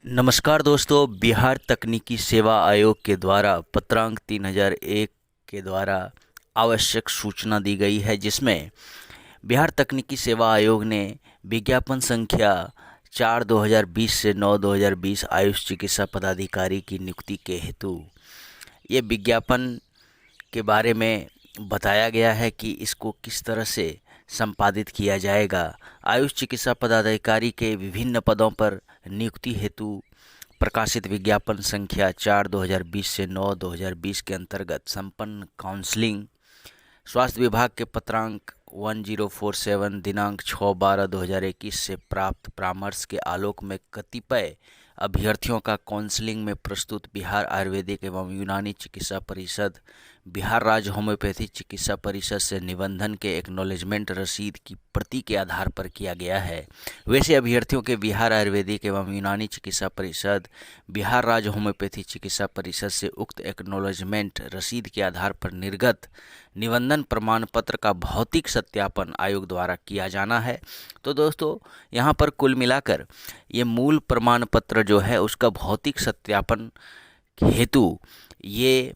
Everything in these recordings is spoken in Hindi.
नमस्कार दोस्तों। बिहार तकनीकी सेवा आयोग के द्वारा पत्रांक 3001 के द्वारा आवश्यक सूचना दी गई है, जिसमें बिहार तकनीकी सेवा आयोग ने विज्ञापन संख्या 4/2020 से 9/2020 आयुष चिकित्सा पदाधिकारी की नियुक्ति के हेतु ये विज्ञापन के बारे में बताया गया है कि इसको किस तरह से संपादित किया जाएगा। आयुष चिकित्सा पदाधिकारी के विभिन्न पदों पर नियुक्ति हेतु प्रकाशित विज्ञापन संख्या 4/2020 से 9/2020 के अंतर्गत संपन्न काउंसलिंग स्वास्थ्य विभाग के पत्रांक 1047 दिनांक 6/12/2021 से प्राप्त परामर्श के आलोक में कतिपय अभ्यर्थियों का काउंसलिंग में प्रस्तुत बिहार आयुर्वेदिक एवं यूनानी चिकित्सा परिषद, बिहार राज्य होम्योपैथी चिकित्सा परिषद से निबंधन के एक्नॉलेजमेंट रसीद की प्रति के आधार पर किया गया है। वैसे अभ्यर्थियों के बिहार आयुर्वेदिक एवं यूनानी चिकित्सा परिषद, बिहार राज्य होम्योपैथी चिकित्सा परिषद से उक्त एक्नॉलेजमेंट रसीद के आधार पर निर्गत निबंधन प्रमाण पत्र का भौतिक सत्यापन आयोग द्वारा किया जाना है। तो दोस्तों, यहाँ पर कुल मिलाकर ये मूल प्रमाण पत्र जो है उसका भौतिक सत्यापन हेतु ये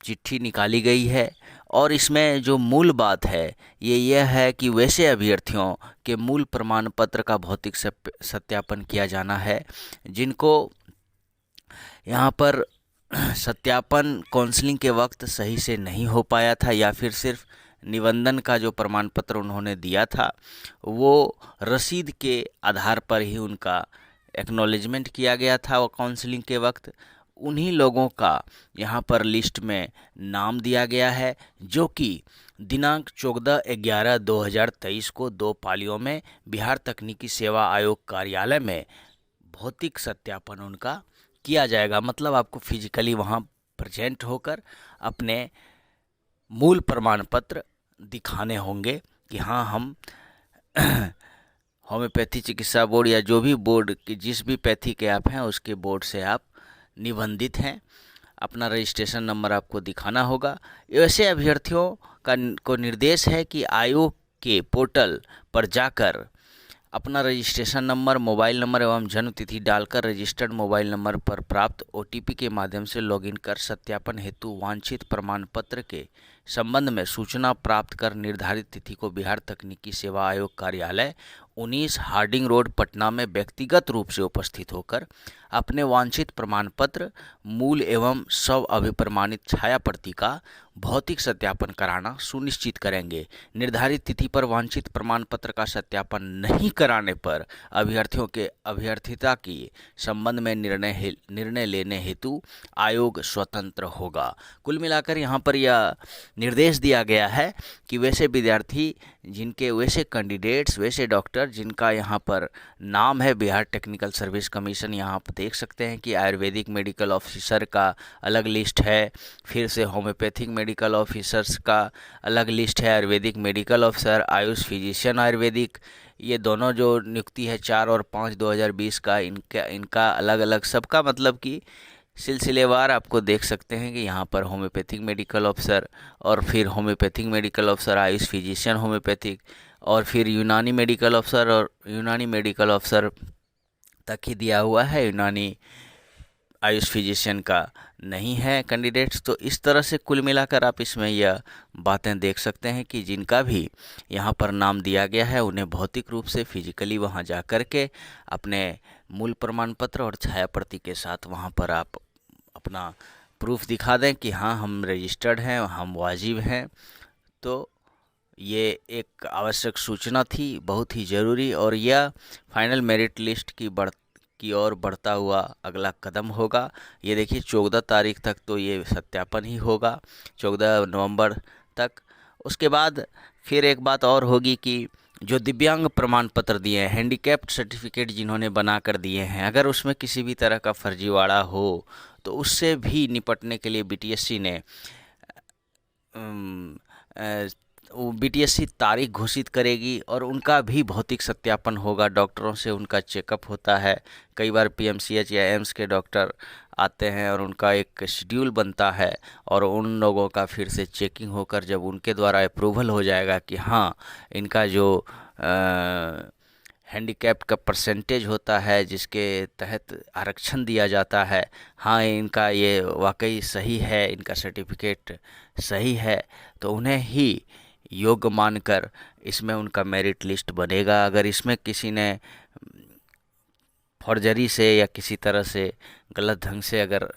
चिट्ठी निकाली गई है। और इसमें जो मूल बात है ये यह है कि वैसे अभ्यर्थियों के मूल प्रमाण पत्र का भौतिक सत्यापन किया जाना है जिनको यहाँ पर सत्यापन काउंसलिंग के वक्त सही से नहीं हो पाया था, या फिर सिर्फ निबंधन का जो प्रमाण पत्र उन्होंने दिया था वो रसीद के आधार पर ही उनका एक्नॉलेजमेंट किया गया था वो काउंसलिंग के वक्त। उन्हीं लोगों का यहाँ पर लिस्ट में नाम दिया गया है, जो कि दिनांक 14/11/2023 को 2 पालियों में बिहार तकनीकी सेवा आयोग कार्यालय में भौतिक सत्यापन उनका किया जाएगा। मतलब आपको फिजिकली वहाँ प्रेजेंट होकर अपने मूल प्रमाण पत्र दिखाने होंगे कि हाँ, हम होम्योपैथी चिकित्सा बोर्ड या जो भी बोर्ड की जिस भी पैथी के आप हैं उसके बोर्ड से आप निबंधित हैं। अपना रजिस्ट्रेशन नंबर आपको दिखाना होगा। ऐसे अभ्यर्थियों को निर्देश है कि आयोग के पोर्टल पर जाकर अपना रजिस्ट्रेशन नंबर, मोबाइल नंबर एवं जन्म तिथि डालकर रजिस्टर्ड मोबाइल नंबर पर प्राप्त OTP के माध्यम से लॉगिन कर सत्यापन हेतु वांछित प्रमाण पत्र के संबंध में सूचना प्राप्त कर निर्धारित तिथि को बिहार तकनीकी सेवा आयोग कार्यालय 19 हार्डिंग रोड पटना में व्यक्तिगत रूप से उपस्थित होकर अपने वांछित प्रमाण पत्र, मूल एवं स्व अभिप्रमाणित छाया प्रति का भौतिक सत्यापन कराना सुनिश्चित करेंगे। निर्धारित तिथि पर वांछित प्रमाण पत्र का सत्यापन नहीं कराने पर अभ्यर्थियों के अभ्यर्थिता के संबंध में निर्णय लेने हेतु आयोग स्वतंत्र होगा। कुल मिलाकर यहाँ पर यह निर्देश दिया गया है कि वैसे विद्यार्थी जिनके, वैसे कैंडिडेट्स, वैसे डॉक्टर जिनका यहाँ पर नाम है बिहार टेक्निकल सर्विस कमीशन, यहाँ पर देख सकते हैं कि आयुर्वेदिक मेडिकल ऑफिसर का अलग लिस्ट है, फिर से होम्योपैथिक मेडिकल ऑफिसर्स का अलग लिस्ट है, Ayurvedic medical officer, Ayush physician Ayurvedic, ये दोनों जो नियुक्ति है 4 और 5/2020 का, इनका अलग अलग सबका मतलब कि सिलसिलेवार आपको देख सकते हैं कि यहाँ पर होम्योपैथिक मेडिकल ऑफिसर और फिर homeopathic medical officer, Ayush physician homeopathic, और फिर यूनानी मेडिकल ऑफिसर, और यूनानी मेडिकल ऑफिसर तक ही दिया हुआ है, यूनानी आयुष फिजिशियन का नहीं है कैंडिडेट्स। तो इस तरह से कुल मिलाकर आप इसमें यह बातें देख सकते हैं कि जिनका भी यहाँ पर नाम दिया गया है उन्हें भौतिक रूप से फिजिकली वहाँ जा कर के अपने मूल प्रमाण पत्र और छाया प्रति के साथ वहाँ पर आप अपना प्रूफ दिखा दें कि हाँ, हम रजिस्टर्ड हैं, हम वाजिब हैं। तो ये एक आवश्यक सूचना थी, बहुत ही ज़रूरी, और यह फाइनल मेरिट लिस्ट की ओर बढ़ता हुआ अगला कदम होगा। ये देखिए 14 तारीख तक तो ये सत्यापन ही होगा, 14 नवंबर तक। उसके बाद फिर एक बात और होगी कि जो दिव्यांग प्रमाण पत्र दिए हैं, हैंडीकैप्ड सर्टिफिकेट जिन्होंने बना कर दिए हैं, अगर उसमें किसी भी तरह का फर्जीवाड़ा हो तो उससे भी निपटने के लिए BTSC ने BTSC तारीख घोषित करेगी और उनका भी भौतिक सत्यापन होगा। डॉक्टरों से उनका चेकअप होता है, कई बार PMCH या एम्स के डॉक्टर आते हैं और उनका एक शेड्यूल बनता है और उन लोगों का फिर से चेकिंग होकर जब उनके द्वारा अप्रूवल हो जाएगा कि हाँ, इनका जो हैंडीकैप्ड का परसेंटेज होता है जिसके तहत आरक्षण दिया जाता है, हाँ इनका ये वाकई सही है, इनका सर्टिफिकेट सही है, तो उन्हें ही योग्य मानकर इसमें उनका मेरिट लिस्ट बनेगा। अगर इसमें किसी ने फॉर्जरी से या किसी तरह से गलत ढंग से अगर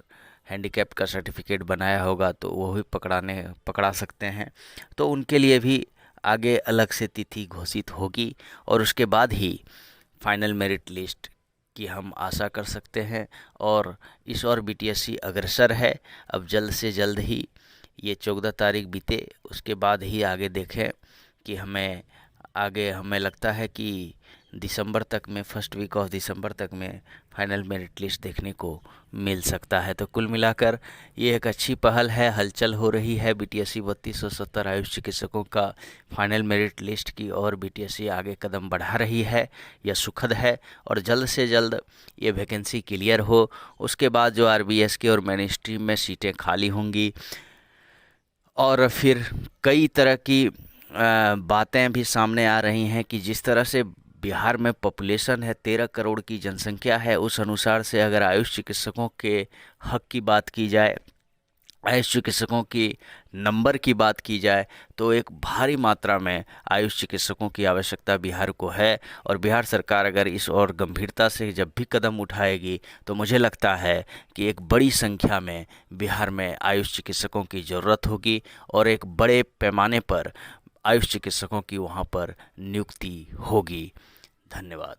हैंडीकैप का सर्टिफिकेट बनाया होगा तो वो भी पकड़ा सकते हैं। तो उनके लिए भी आगे अलग से तिथि घोषित होगी और उसके बाद ही फाइनल मेरिट लिस्ट की हम आशा कर सकते हैं। और इस और बीटीएससी अग्रसर है, अब जल्द से जल्द ही ये 14 तारीख बीते उसके बाद ही आगे देखें कि हमें लगता है कि दिसंबर तक में, फर्स्ट वीक ऑफ दिसंबर तक में फाइनल मेरिट लिस्ट देखने को मिल सकता है। तो कुल मिलाकर ये एक अच्छी पहल है, हलचल हो रही है बीटीएससी 3270 आयुष चिकित्सकों का फाइनल मेरिट लिस्ट की और बीटीएससी आगे कदम बढ़ा रही है। यह सुखद है और जल्द से जल्द ये वैकेंसी क्लियर हो, उसके बाद जो आरबीएस के और मेन स्ट्रीम में सीटें खाली होंगी और फिर कई तरह की बातें भी सामने आ रही हैं कि जिस तरह से बिहार में पॉपुलेशन है, 13 करोड़ की जनसंख्या है, उस अनुसार से अगर आयुष चिकित्सकों के हक की बात की जाए, आयुष चिकित्सकों की नंबर की बात की जाए, तो एक भारी मात्रा में आयुष चिकित्सकों की आवश्यकता बिहार को है। और बिहार सरकार अगर इस और गंभीरता से जब भी कदम उठाएगी तो मुझे लगता है कि एक बड़ी संख्या में बिहार में आयुष चिकित्सकों की ज़रूरत होगी और एक बड़े पैमाने पर आयुष चिकित्सकों की वहाँ पर नियुक्ति होगी। धन्यवाद।